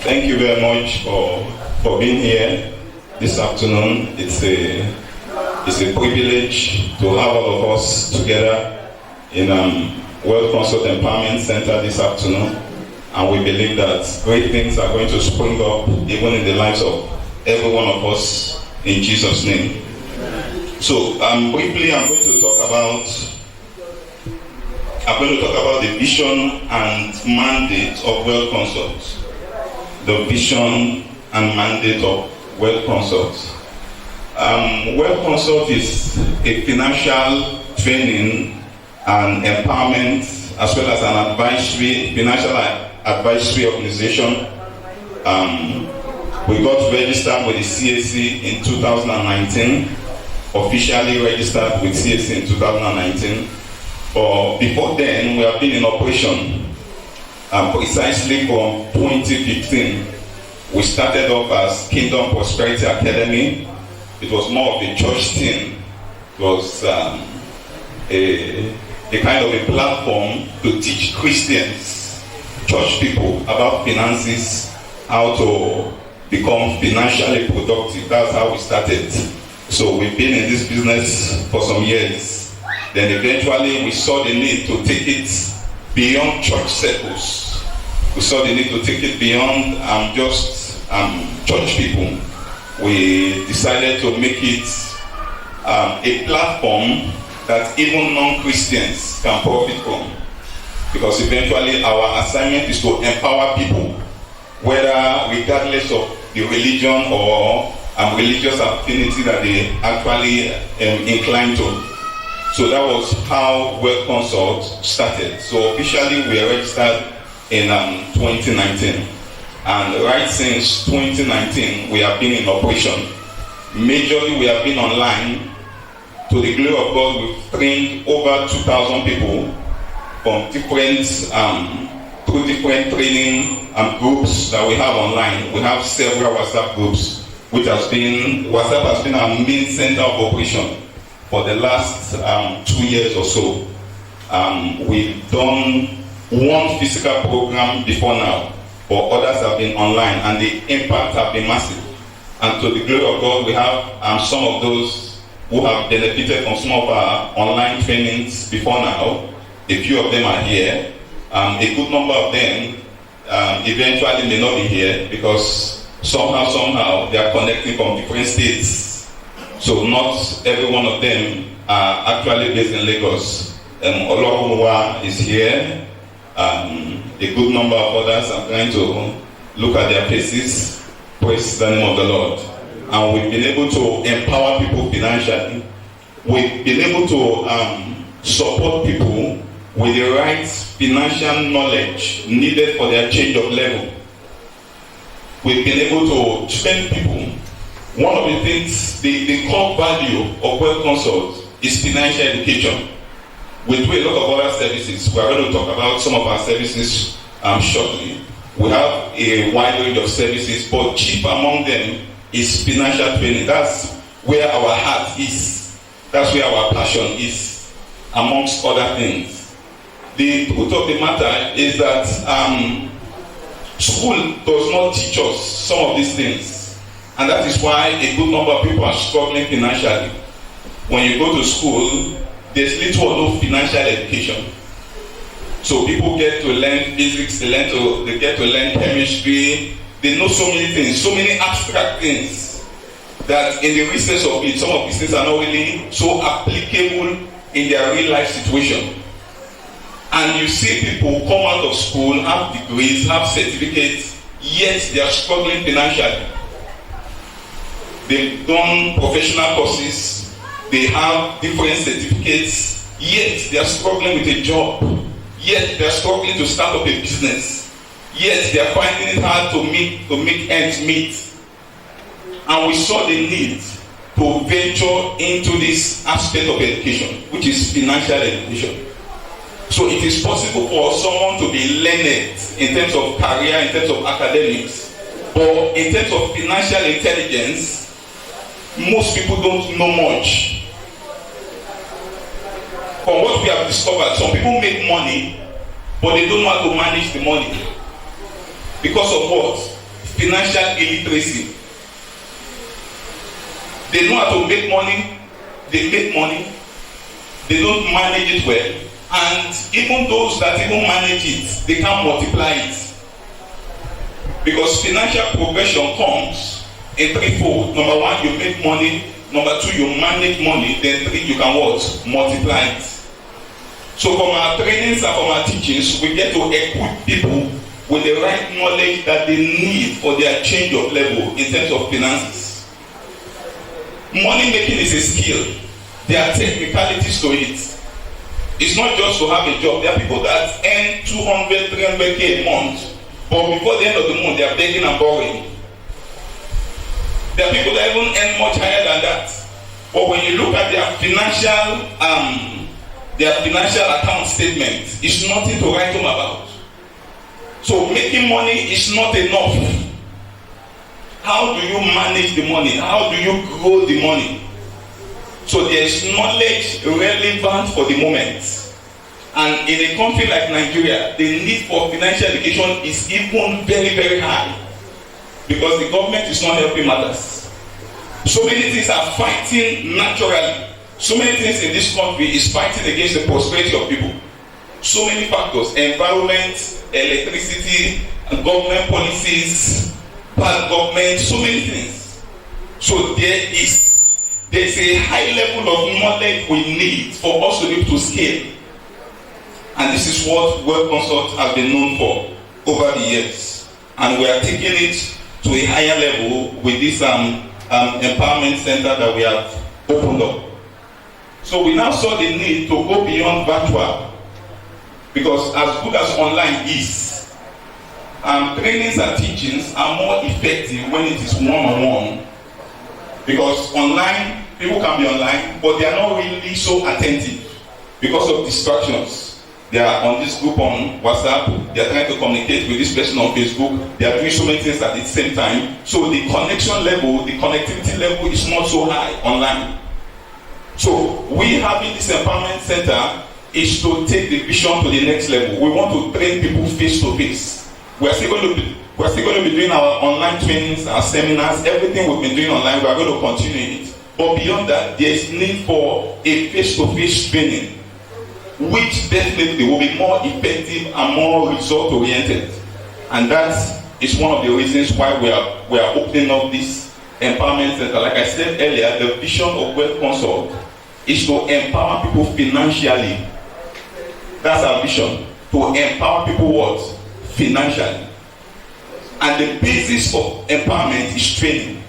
Thank you very much for being here this afternoon. It's a privilege to have all of us together in World Consult Empowerment Center this afternoon, and we believe that great things are going to spring up even in the lives of every one of us in Jesus' name. So briefly I'm going to talk about the vision and mandate of World Consult. The vision and mandate of World Consult. World Consult is a financial training and empowerment as well as an financial advisory organization. We got registered with the CAC in 2019, officially registered with CAC in 2019. But before then, we have been in operation. Precisely from 2015, we started off as Kingdom Prosperity Academy. It was more of a church thing. It was a kind of a platform to teach Christians, church people, about finances, how to become financially productive. That's how we started. So we've been in this business for some years. Then eventually we saw the need to take it beyond church circles. We saw the need to take it beyond just church people. We decided to make it a platform that even non-Christians can profit from. Because eventually our assignment is to empower people, whether regardless of the religion or religious affinity that they actually incline to. So that was how World Consult started. So officially we are registered in 2019. And right since 2019, we have been in operation. Majorly, we have been online. To the glory of God, we've trained over 2,000 people from different training groups that we have online. We have several WhatsApp groups, WhatsApp has been our main center of operation for the last 2 years or so. We've done one physical program before now, but others have been online, and the impact have been massive. And to the glory of God, we have some of those who have benefited from some of our online trainings before now. A few of them are here. A good number of them eventually may not be here because somehow they are connecting from different states. So not every one of them are actually based in Lagos. Olorunwa is here. A good number of others. I'm trying to look at their faces. Praise the name of the Lord. And we've been able to empower people financially. We've been able to support people with the right financial knowledge needed for their change of level. We've been able to train people. One of the things, the core value of World Consult is financial education. We do a lot of other services. We are going to talk about some of our services shortly. We have a wide range of services, but chief among them is financial training. That's where our heart is. That's where our passion is, amongst other things. The truth of the matter is that school does not teach us some of these things. And that is why a good number of people are struggling financially. When you go to school, there's little or no financial education. So people get to learn physics, they get to learn chemistry, they know so many things, so many abstract things, that in the research of it, some of these things are not really so applicable in their real life situation. And you see people come out of school, have degrees, have certificates, yet they are struggling financially. They've done professional courses, they have different certificates, yet they are struggling with a job, yet they are struggling to start up a business, yet they are finding it hard to make ends meet. And we saw the need to venture into this aspect of education, which is financial education. So it is possible for someone to be learned in terms of career, in terms of academics, but in terms of financial intelligence, most people don't know much. From what we have discovered, some people make money, but they don't know how to manage the money. Because of what? financial illiteracy. They know how to make money, they make money, they don't manage it well, and even those that even manage it, they can't multiply it. Because financial progression comes in threefold. Number one, you make money. Number two, you manage money. Then three, you can what? Multiply it. So from our trainings and from our teachings, we get to equip people with the right knowledge that they need for their change of level in terms of finances. Money making is a skill. There are technicalities to it. It's not just to have a job. There are people that earn 200, 300k a month, but before the end of the month, they are begging and borrowing. There are people that even earn much higher than that. But when you look at their financial account statement, it's nothing to write home about. So making money is not enough. How do you manage the money? How do you grow the money? So there is knowledge relevant for the moment. And in a country like Nigeria, the need for financial education is even very, very high. Because the government is not helping matters. So many things are fighting naturally. So many things in this country is fighting against the prosperity of people. So many factors: environment, electricity, government policies, bad government, so many things. So there's a high level of knowledge we need for us to be able to scale. And this is what Wealth Consult has been known for over the years. And we are taking it to a higher level with this empowerment center that we have opened up. So we now saw the need to go beyond virtual, because as good as online is, trainings and teachings are more effective when it is one-on-one. Because online, people can be online, but they are not really so attentive because of distractions. They are on this group on WhatsApp, they are trying to communicate with this person on Facebook, they are doing so many things at the same time. So the connection level, the connectivity level is not so high online. So we having this empowerment center is to take the vision to the next level. We want to train people face to face. We're still going to be doing our online trainings, our seminars, everything we've been doing online, we are going to continue it. But beyond that, there is need for a face-to-face training, which definitely will be more effective and more result-oriented. And that is one of the reasons why we are opening up this empowerment center. Like I said earlier, the vision of Wealth Consult is to empower people financially. That's our vision, to empower people what? Financially. And the basis of empowerment is training.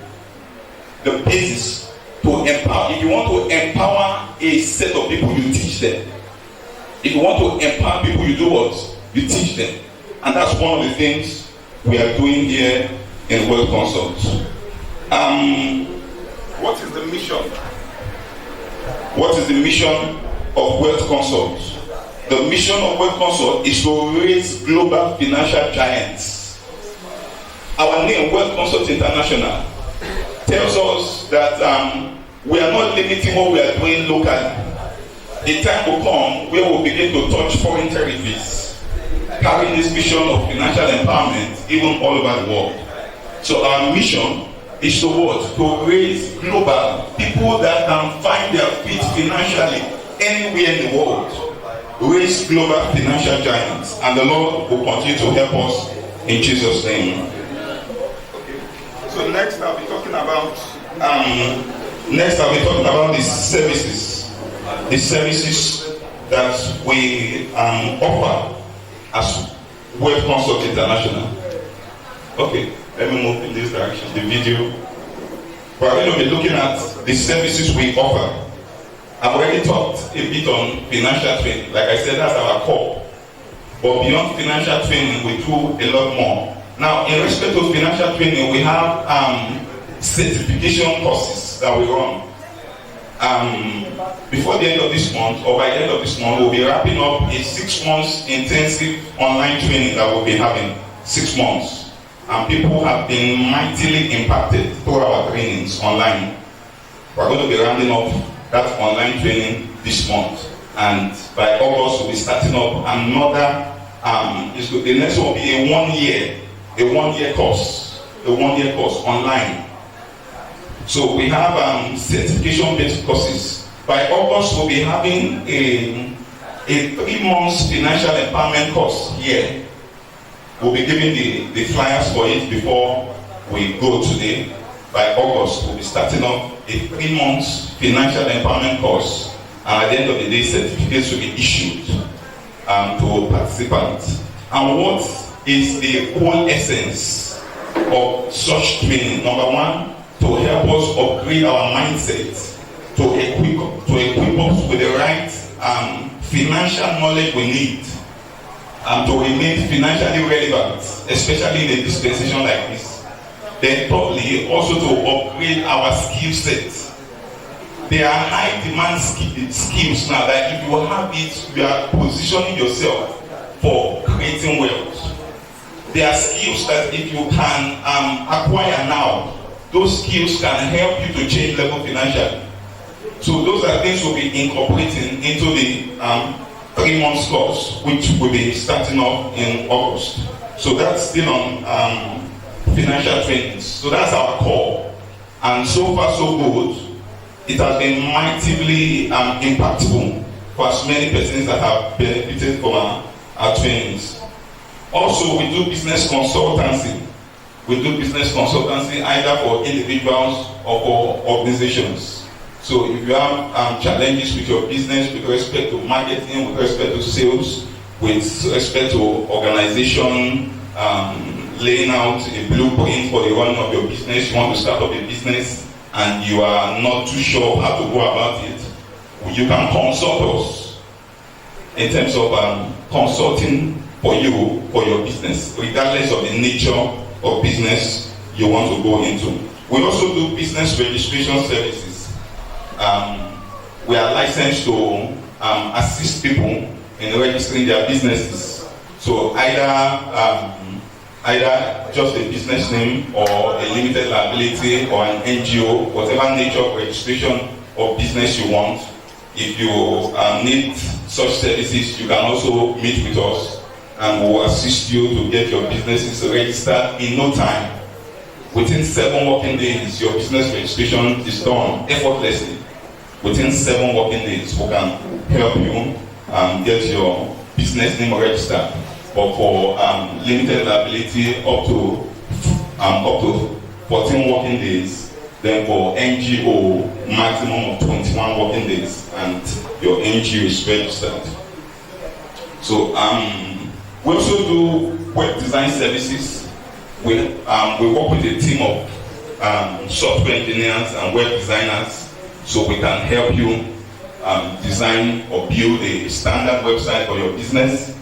The basis to empower. If you want to empower a set of people, you teach them. If you want to empower people, you do what? You teach them. And that's one of the things we are doing here in Wealth Consult. What is the mission? What is the mission of Wealth Consult? The mission of Wealth Consult is to raise global financial giants. Our name, Wealth Consult International, tells us that we are not limiting what we are doing locally. A time will come where we'll begin to touch foreign territories, carrying this vision of financial empowerment even all over the world. So our mission is to what? To raise global people that can find their feet financially anywhere in the world. Raise global financial giants, and the Lord will continue to help us in Jesus' name. Okay. So next I'll be talking about the services. The services that we offer as Wealth Consult International. Okay, let me move in this direction. The video. We're going to be looking at the services we offer. I've already talked a bit on financial training. Like I said, that's our core. But beyond financial training, we do a lot more. Now, in respect to financial training, we have certification courses that we run. Before the end of this month, or by the end of this month, we'll be wrapping up a 6 months intensive online training that we'll be having. 6 months. And people have been mightily impacted through our trainings online. We're going to be rounding up that online training this month. And by August, we'll be starting up another, the next one will be a one year course. a 1-year course online. So we have certification-based courses. By August, we'll be having a 3 months financial empowerment course here. We'll be giving the flyers for it before we go today. By August, we'll be starting off a 3 months financial empowerment course, and at the end of the day, certificates will be issued to participants. And what is the whole essence of such training? Number one, to help us upgrade our mindset, to equip us with the right financial knowledge we need to remain financially relevant, especially in a dispensation like this. Then thirdly, also to upgrade our skill set. There are high demand skills now that if you have it, you are positioning yourself for creating wealth. There are skills that if you can acquire now, those skills can help you to change level financially. So those are things we'll be incorporating into the 3 months course, which will be starting off in August. So that's still on financial trainings. So that's our core. And so far so good. It has been mightily impactful for as many persons that have benefited from our trainings. Also, we do business consultancy. We do business consultancy either for individuals or for organizations. So if you have challenges with your business with respect to marketing, with respect to sales, with respect to organization, laying out a blueprint for the running of your business, you want to start up a business and you are not too sure how to go about it, you can consult us in terms of consulting for you, for your business, regardless of the nature of business you want to go into. We also do business registration services. We are licensed to assist people in registering their businesses. So either just a business name or a limited liability or an NGO, whatever nature of registration of business you want. If you need such services, you can also meet with us and we'll assist you to get your businesses registered in no time. Within 7 working days, your business registration is done effortlessly. Within 7 working days, we can help you get your business name registered. But for limited liability, up to 14 working days. Then for NGO, maximum of 21 working days, and your NGO is registered. So we also do web design services. We work with a team of software engineers and web designers, so we can help you design or build a standard website for your business.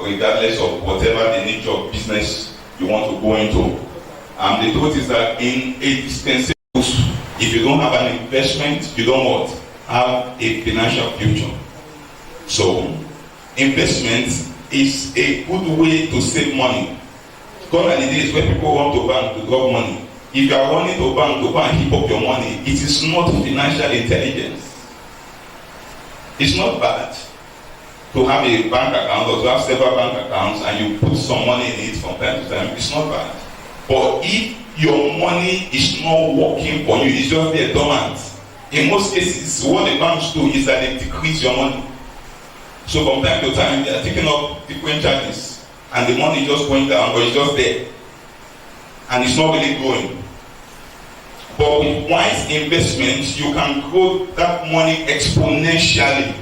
Regardless of whatever the nature of business you want to go into. The truth is that in a dispensation, if you don't have an investment, you don't have a financial future. So investment is a good way to save money. Gone are the days where people run to bank to drop money. If you are running to bank to go and keep up your money, it is not financial intelligence. It's not bad to have a bank account or to have several bank accounts and you put some money in it from time to time. It's not bad. But if your money is not working for you, it's just there dormant. In most cases, what the banks do is that they decrease your money. So from time to time, they are taking up different charges and the money is just going down, but it's just there. And it's not really growing. But with wise investments, you can grow that money exponentially.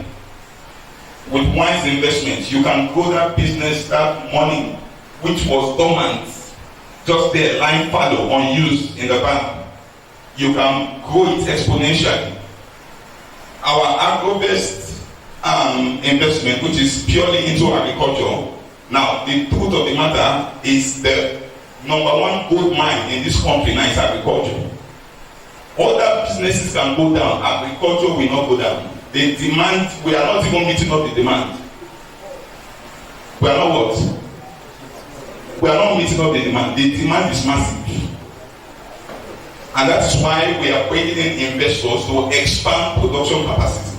With wise investments, you can grow that business, that money, which was dormant, just there, lying fallow, unused in the bank. You can grow it exponentially. Our agro-based investment, which is purely into agriculture. Now, the truth of the matter is the number one gold mine in this country now is agriculture. Other businesses can go down, agriculture will not go down. The demand, we are not even meeting up the demand. We are not what? We are not meeting up the demand. The demand is massive. And that's why we are bringing in investors to expand production capacity.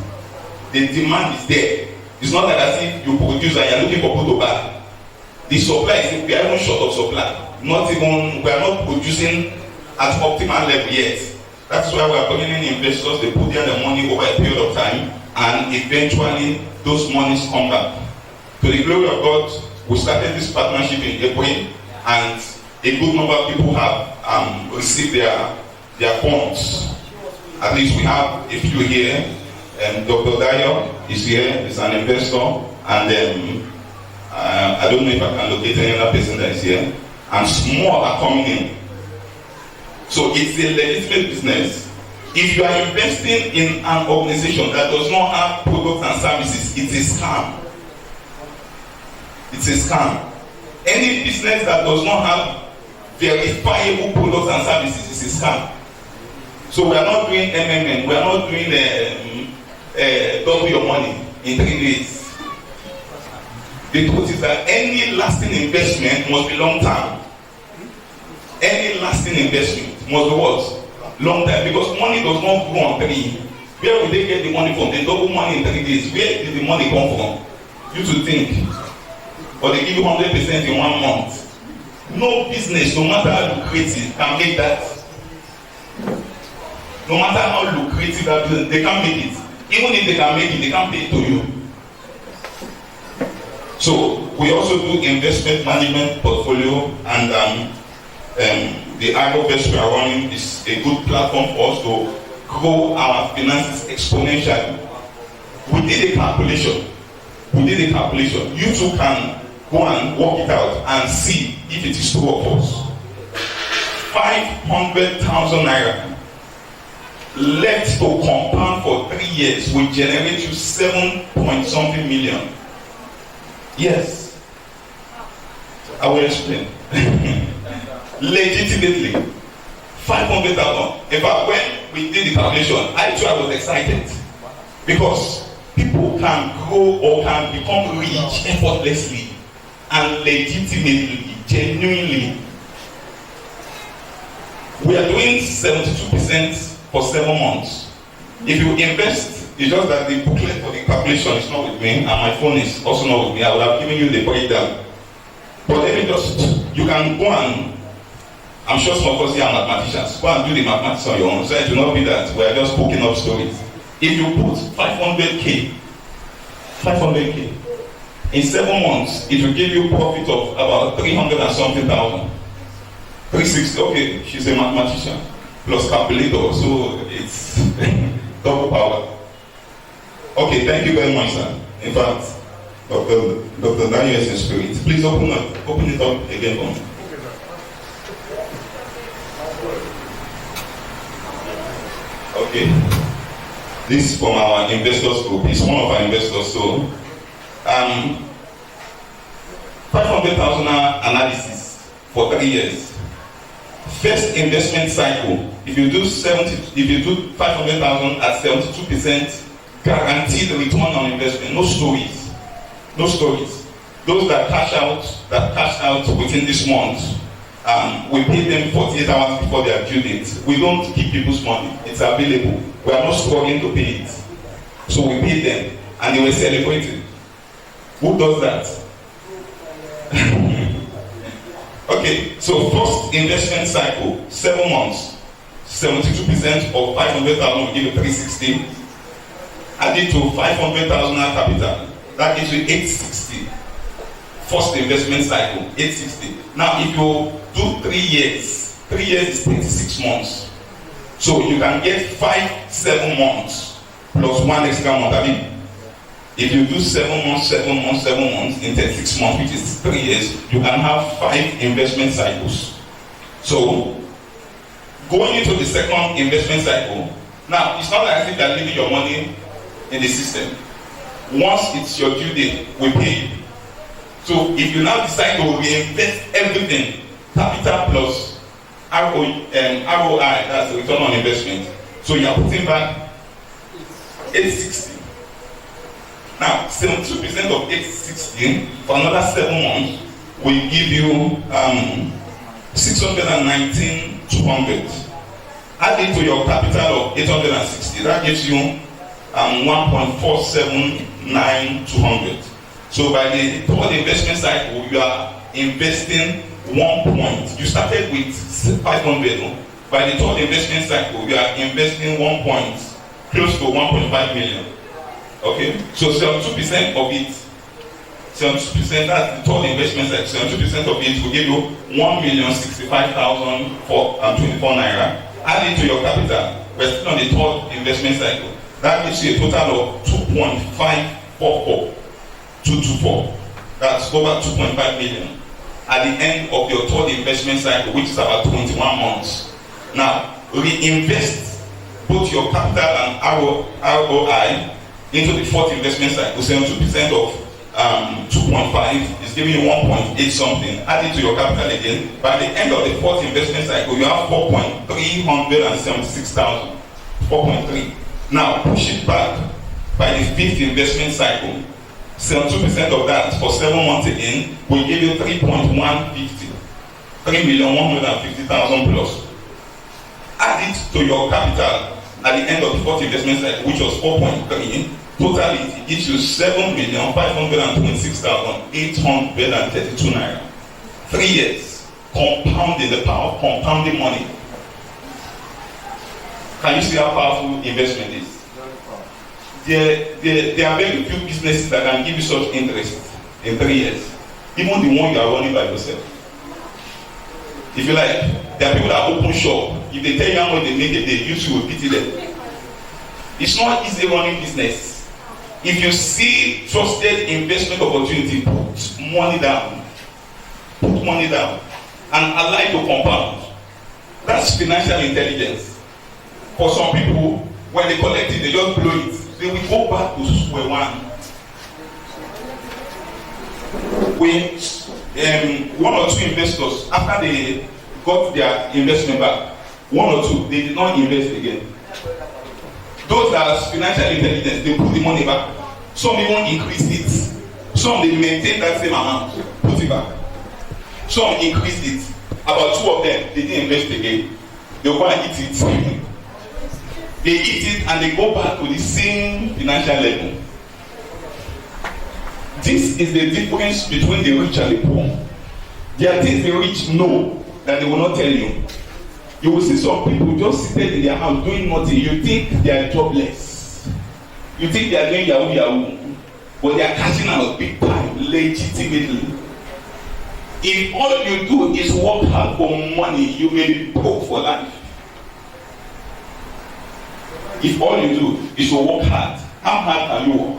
The demand is there. It's not like as if you produce and you are looking for people to buy. The supply is, we are even short of supply. we are not producing at optimal level yet. That's why we are bringing in investors. They put in the money over a period of time, and eventually those monies come back. To the glory of God, we started this partnership in April, and a good number of people have received their funds. At least we have a few here. Dr. Dayo is here, is an investor, and I don't know if I can locate any other person that is here. And more are coming in. So it's a legitimate business. If you are investing in an organization that does not have products and services, it's a scam. It's a scam. Any business that does not have verifiable products and services is a scam. So we are not doing MMM, we are not doing double your money in 3 days. The truth is that any lasting investment must be long term. Any lasting investment must be what? Long term, because money does not grow on tree. Where will they get the money from? They double money in 3 days. Where did the money come from? You should think. Or they give you 100% in 1 month. No business, no matter how lucrative, can make that. No matter how lucrative that business, they can't make it. Even if they can make it, they can't pay it to you. So we also do investment management portfolio, and the AgroVest we are running is a good platform for us to grow our finances exponentially. We did a calculation. You too can go and work it out and see if it is true or false. 500,000 naira left to compound for 3 years will generate you 7-point-something million. Yes, I will explain. Legitimately, 500,000. In fact, when we did the calculation, I was excited because people can grow or can become rich effortlessly and legitimately, genuinely. We are doing 72% for 7 months. If you invest, it's just that the booklet for the calculation is not with me, and my phone is also not with me. I would have given you the breakdown. But let me just, you can go and, I'm sure some of us here are mathematicians, go and do the mathematics on your own, so it will not be that we are just booking up stories. If you put 500k, in 7 months, it will give you profit of about 300 and something thousand. 360, okay, she's a mathematician, plus calculator, so it's double power. Okay, thank you very much, sir. In fact, Dr. Daniel is in spirit. Please open it up again for me. Okay. This is from our investors group. He's one of our investors. So, 500,000 analysis for 3 years. First investment cycle. If you do 500,000 at 72%, guaranteed return on investment. No stories. Those that cash out within this month, we pay them 48 hours before their due date. We don't keep people's money. It's available. We are not struggling to pay it. So we pay them, and they were celebrating. Who does that? Okay, so first investment cycle, 7 months, 72% of 500,000 will give you 360. Add it to 500,000 capital, that gives you 860. First investment cycle, 860. Now, if you do 3 years, 3 years is 36 months. So you can get 7 months plus 1 extra month. I mean, if you do 7 months in 36 months, which is 3 years, you can have 5 investment cycles. So going into the second investment cycle, now it's not as if you're leaving your money in the system. Once it's your due date, we pay you. So if you now decide to reinvest everything, capital plus ROI, that's the return on investment. So you are putting back 860. Now, 72% of 860 for another 7 months will give you 619,200. Add it to your capital of 860. That gives you 1.479,200. So by the third investment cycle, you are investing 1 point. You started with 500. No? By the third investment cycle, you are investing 1 point, close to 1.5 million. Okay? So 72% of it, 72%, that's the third investment cycle, 72% of it will give you 1,065,424 naira. Add it to your capital. We're still on the third investment cycle. That gives you a total of 2.544224. That's over 2.5 million at the end of your third investment cycle, which is about 21 months. Now, reinvest both your capital and ROI into the fourth investment cycle. 72% of 2.5 is giving you 1.8 something. Add it to your capital again. By the end of the fourth investment cycle, you have 4,376,000. 4.3. Now, push it back by the fifth investment cycle. 72% of that for 7 months again will give you 3.150. 3,150,000 plus. Add it to your capital at the end of the fourth investment cycle, which was 4.3. Totally, it gives you 7,526,832 naira. 3 years, compounding, the power of compounding money. Can you see how powerful investment is? There are very few businesses that can give you such interest in 3 years. Even the one you are running by yourself. If you like, there are people that open shop. If they tell you how much they make a day, you will pity them. It's not easy running business. If you see trusted investment opportunity, put money down. Put money down. And allow it to compound. That's financial intelligence. For some people, when they collect it, they just blow it. They will go back to square one. When 1 or 2 investors, after they got their investment back, 1 or 2, they did not invest again. Those that are financial intelligence, they put the money back. Some even increase it. Some they maintain that same amount, put it back. Some increase it. About 2 of them, they didn't invest again. They go and eat it. They eat it and they go back to the same financial level. This is the difference between the rich and the poor. There are things the rich know that they will not tell you. You will see some people just seated in their house doing nothing. You think they are jobless. You think they are doing yahoo yahoo. But they are cashing out big time, legitimately. If all you do is work hard for money, you may be broke for life. If all you do is to work hard, how hard can you work?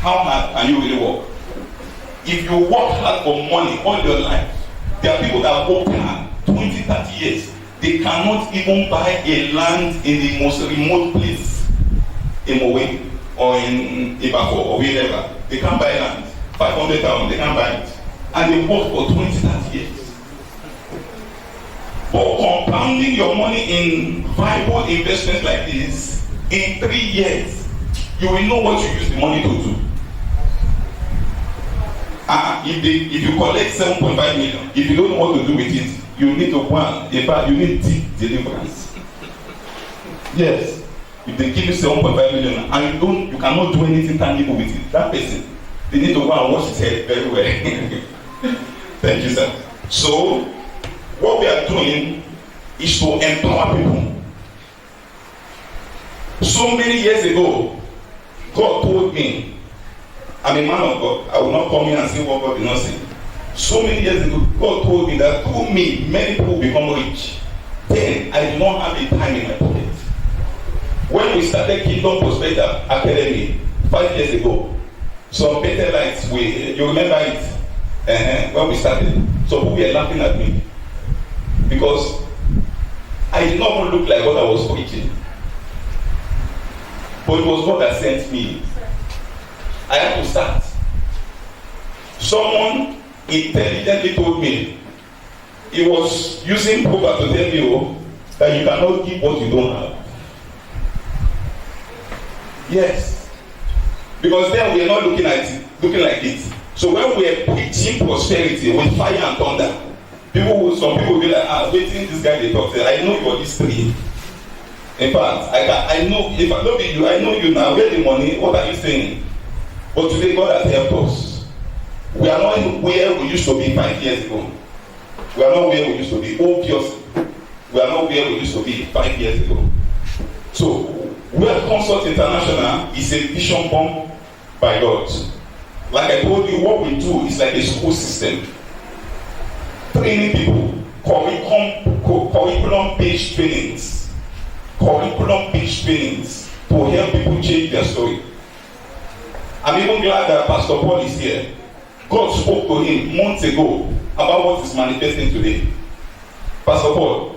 How hard can you really work? If you work hard for money all your life, there are people that work hard 20, 30 years. They cannot even buy a land in the most remote place in Mowe or in Ibako or wherever. They can't buy land. 500,000, they can't buy it. And they work for 20, 30 years. But compounding your money in viable investments like this, in 3 years, you will know what you use the money to do. If you collect 7.5 million, if you don't know what to do with it, you need to go and, in fact, you need deep deliverance. Yes. If they give you 7.5 million and you cannot do anything tangible with it, that person, they need to go and wash his head very well. Thank you, sir. So, what we are doing is to empower people. So many years ago, God told me, I'm a man of God. I will not come here and say what God did not say. So many years ago, God told me that through me, many people become rich. Then I did not have a time in my pocket. When we started Kingdom Prosperity Academy 5 years ago, some better lights, you remember it? When we started, some people were laughing at me because I did not even look like what I was preaching. But it was God that sent me. I had to start. Someone intelligently told me, he was using proverb to tell you that you cannot give what you don't have. Yes. Because then we are not looking like it. So when we are preaching prosperity with fire and thunder, some people will be like, waiting this guy they talk. I know your history. In fact, I know, if I don't be you, I know you now. Where the money? What are you saying? But today God has helped us. We are not where we used to be 5 years ago. We are not where we used to be. Obviously, we are not where we used to be 5 years ago. So, World Consult International is a vision born by God. Like I told you, what we do is like a school system. Training people, curriculum-based trainings. Curriculum-based trainings to help people change their story. I'm even glad that Pastor Paul is here. God spoke to him months ago about what is manifesting today. Pastor Paul.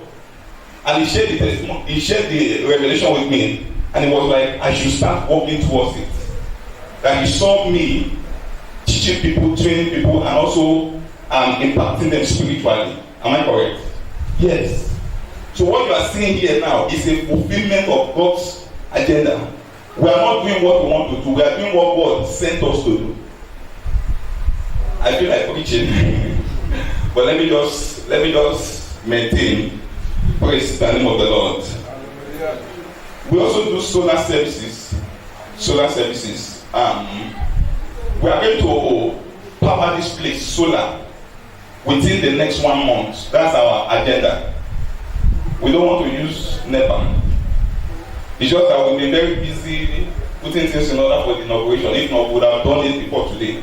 And he shared the testimony, he shared the revelation with me, and it was like I should start working towards it. That he saw me teaching people, training people, and also impacting them spiritually. Am I correct? Yes. So what you are seeing here now is a fulfillment of God's agenda. We are not doing what we want to do. We are doing what God sent us to do. I feel like preaching, but let me just maintain. Praise the name of the Lord. We also do solar services. Solar services. We are going to power this place solar within the next 1 month. That's our agenda. We don't want to use NEPA. It's just that we've been very busy putting things in order for the inauguration. If not, we would have done it before today.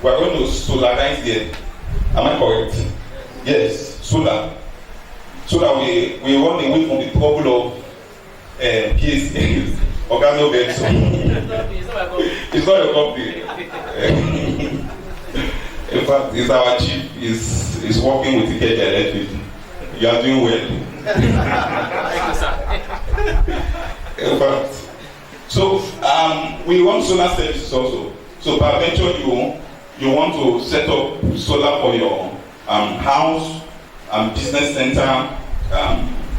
We are going to solarize here. Am I correct? Yes, solar. So that we run away from the trouble of PSAs. Organo Benson. It's not your company. In fact, it's our chief is working with the Electric. You are doing well. In fact, so we run solar services also. So by venture you want to set up solar for your house, business center,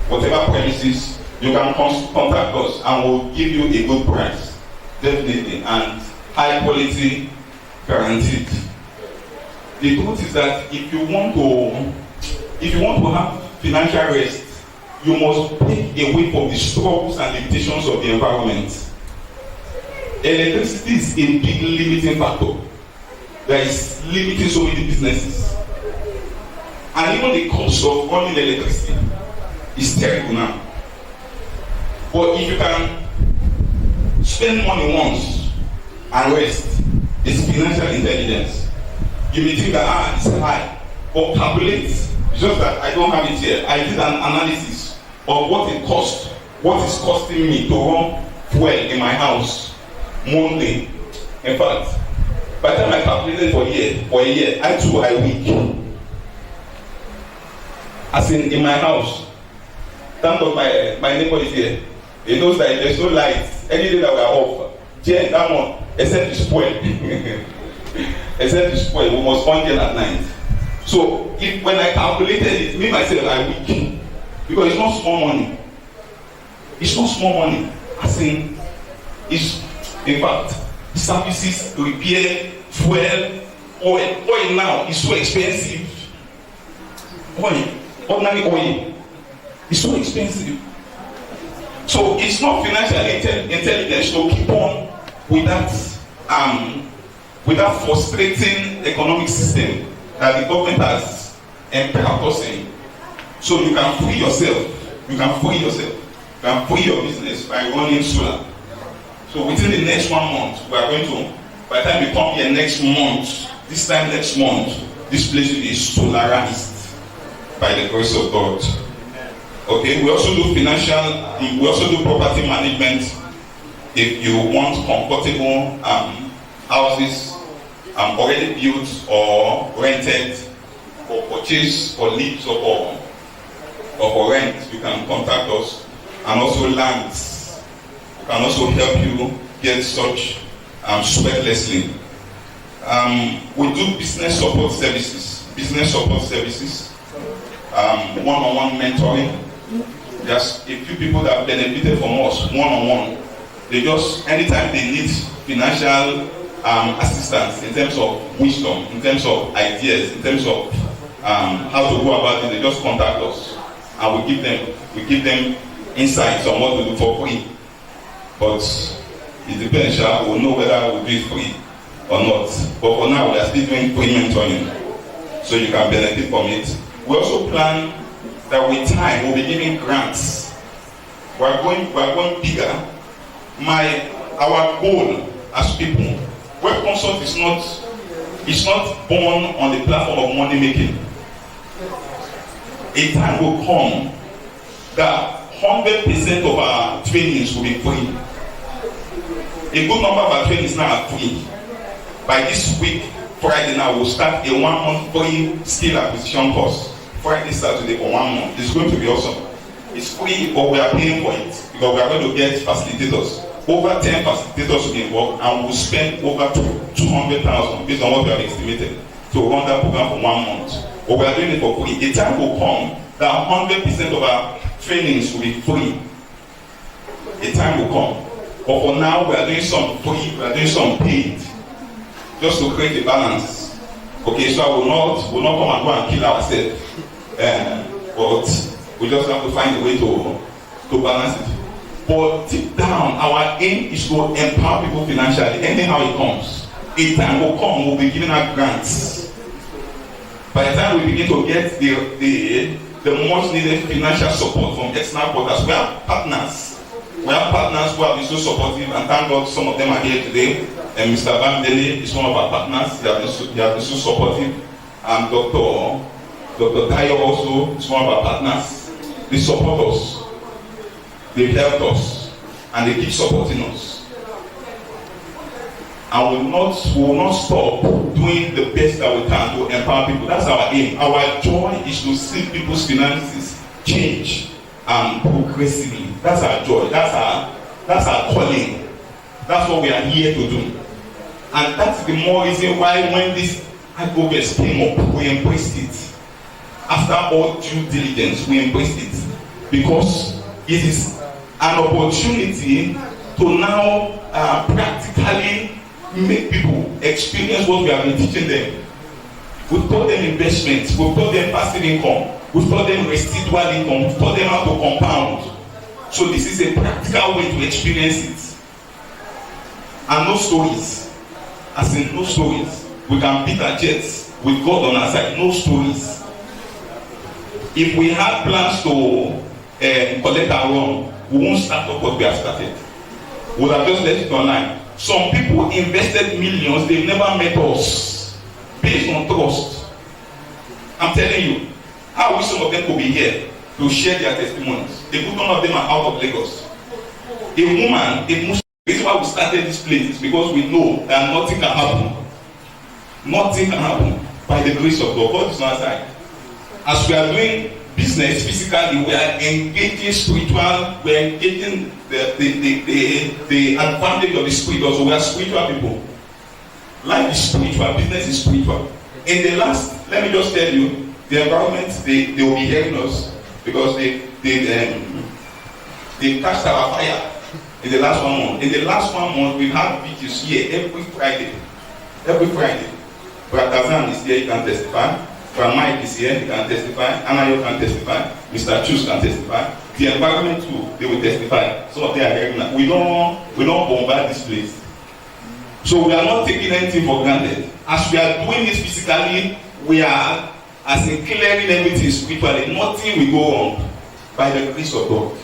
whatever premises, you can contact us and we'll give you a good price, definitely, and high quality guaranteed. The truth is that if you want to have financial rest, you must break away from the struggles and limitations of the environment. Electricity is a big limiting factor that is limiting so many businesses. And even the cost of running electricity is terrible now. But if you can spend money once and rest, it's financial intelligence. You may think that it's high, but calculate. It's just that I don't have it here. I did an analysis of what it costs, what is costing me to run fuel in my house monthly. In fact, by the time I calculated for a year, I weak. As in my house. Thank God my neighbor is here. He knows that there's no light. Any day that we are off, that one, except to spoil. Except to spoil, we must function at night. So when I calculated it, me myself I weak. Because it's not small money. It's not small money. As in, it's in fact services, repair, fuel, oil now is so expensive. Ordinary oil is so expensive. So it's not financial intelligence to keep on with that frustrating economic system that the government has empowered us in. So you can free yourself. You can free your business by running solar. So within the next 1 month, we are going to, by the time we come here next month, this place will be solarized by the grace of God. Okay, we also do we also do property management. If you want comfortable houses already built or rented for purchase, for lease or for rent, you can contact us. And also lands, we can also help you get such sweatlessly. We do business support services, one-on-one mentoring. There's a few people that benefited from us one-on-one. They just, anytime they need financial assistance in terms of wisdom, in terms of ideas, in terms of how to go about it, they just contact us and we give them insights on what to do for free. But it depends, we'll know whether we'll do it free or not. But for now, we are still doing free mentoring, so you can benefit from it. We also plan that with time we'll be giving grants. We're going bigger. Our goal as people, Web Consult is not born on the platform of money making. A time will come that 100% of our trainings will be free. A good number of our trainings now are free. By this week, Friday now, we'll start a 1 month free skill acquisition course. Friday, Saturday for 1 month. It's going to be awesome. It's free, but we are paying for it because we are going to get facilitators. Over 10 facilitators will be involved, and we'll spend over 200,000 based on what we have estimated to run that program for 1 month. But we are doing it for free. A time will come that 100% of our trainings will be free. A time will come. But for now, we are doing some free, we are doing some paid, just to create a balance. Okay, so I will not come and go and kill ourselves. But we just have to find a way to balance it. But deep down, our aim is to empower people financially, anyhow it comes. A time will come, we'll be giving out grants. By the time we begin to get the much needed financial support from external partners, we have partners. We have partners who have been so supportive, and thank God some of them are here today. And Mr. Bamdele is one of our partners. He has been so supportive. And Dr. Tayo also is one of our partners. They support us. They help us. And they keep supporting us. And we will not stop doing the best that we can to empower people. That's our aim. Our joy is to see people's finances change progressively. That's our joy. That's our calling. That's what we are here to do. And that's the more reason why when this advocates came up, we embraced it. After all due diligence, we embraced it. Because it is an opportunity to now practically make people experience what we have been teaching them. We've taught them investments, we've taught them passive income, we've taught them residual income, we've taught them how to compound. So this is a practical way to experience it. And no stories. As in no stories. We can beat our chest with God on our side. No stories. If we had plans to collect our own, we won't start up what we have started. We would have just let it online. Some people invested millions, they never met us based on trust. I'm telling you, I wish some of them could be here to share their testimonies. A good number of them are out of Lagos. A woman, a Muslim, the reason why we started this place is because we know that nothing can happen. Nothing can happen by the grace of God. God is on our side. As we are doing business physically, we are engaging spiritual, we are engaging the advantage of the spirit also. We are spiritual people. Life is spiritual, business is spiritual. In the last, let me just tell you, the environment, they will be hearing us because they cast our fire in the last 1 month. In the last 1 month, we have videos here every Friday. Every Friday. Brother Zan is here, he can testify. Brother Mike is here, he can testify. Anayo can testify. Mr. Chus can testify. The environment too, they will testify. Some of them are hearing that. We don't bombard this place. So we are not taking anything for granted. As we are doing this physically, we are as in clearing everything spiritually. Nothing will go wrong by the grace of God.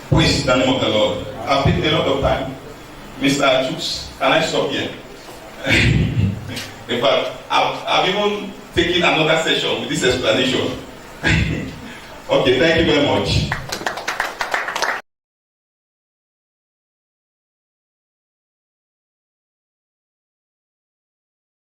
Praise the name of the Lord. I've taken a lot of time. Mr. Chus, can I stop here? In fact, I've even taken another session with this explanation. Okay, thank you very much.